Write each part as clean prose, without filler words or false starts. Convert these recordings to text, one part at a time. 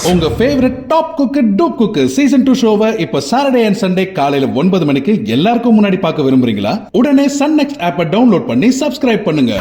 உங்க favourite top cook dupe cook season 2 ஷோவை இப்ப சாட்டர்டே அண்ட் சண்டே காலையில 9 மணிக்கு எல்லாருக்கும் முன்னாடி பார்க்க விரும்புறீங்களா? உடனே சன் நெக்ஸ்ட் ஆப்பை டவுன்லோட் பண்ணி சப்ஸ்கிரைப் பண்ணுங்க.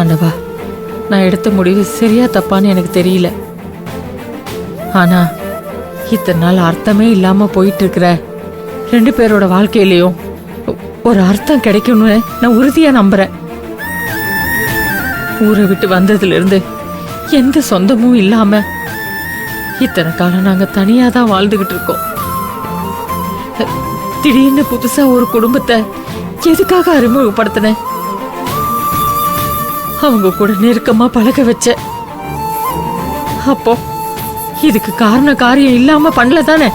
ஆண்டவா, நான் எடுத்த முடிவு சரியா தப்பான்னு எனக்கு தெரியல. ஆனா இத்தனை நாள் அர்த்தமே இல்லாம போயிட்டு இருக்கிற 2 பேரோட வாழ்க்கையிலயும் ஒரு அர்த்தம் கிடைக்கும்னு நான் உறுதியா நம்புறேன். ஊரை விட்டு வந்ததுல இருந்து எந்த சொந்தமும் இல்லாம இத்தனை காலம் நாங்க தனியா தான் வாழ்ந்துகிட்டு இருக்கோம். திடீர்னு புதுசா ஒரு குடும்பத்தை எதுக்காக அறிமுகப்படுத்தினேன்? அவங்க கூட நெருக்கமா பழக வச்ச. அப்போ இதுக்கு காரணம் காரியம் இல்லாம பண்ணல தானே?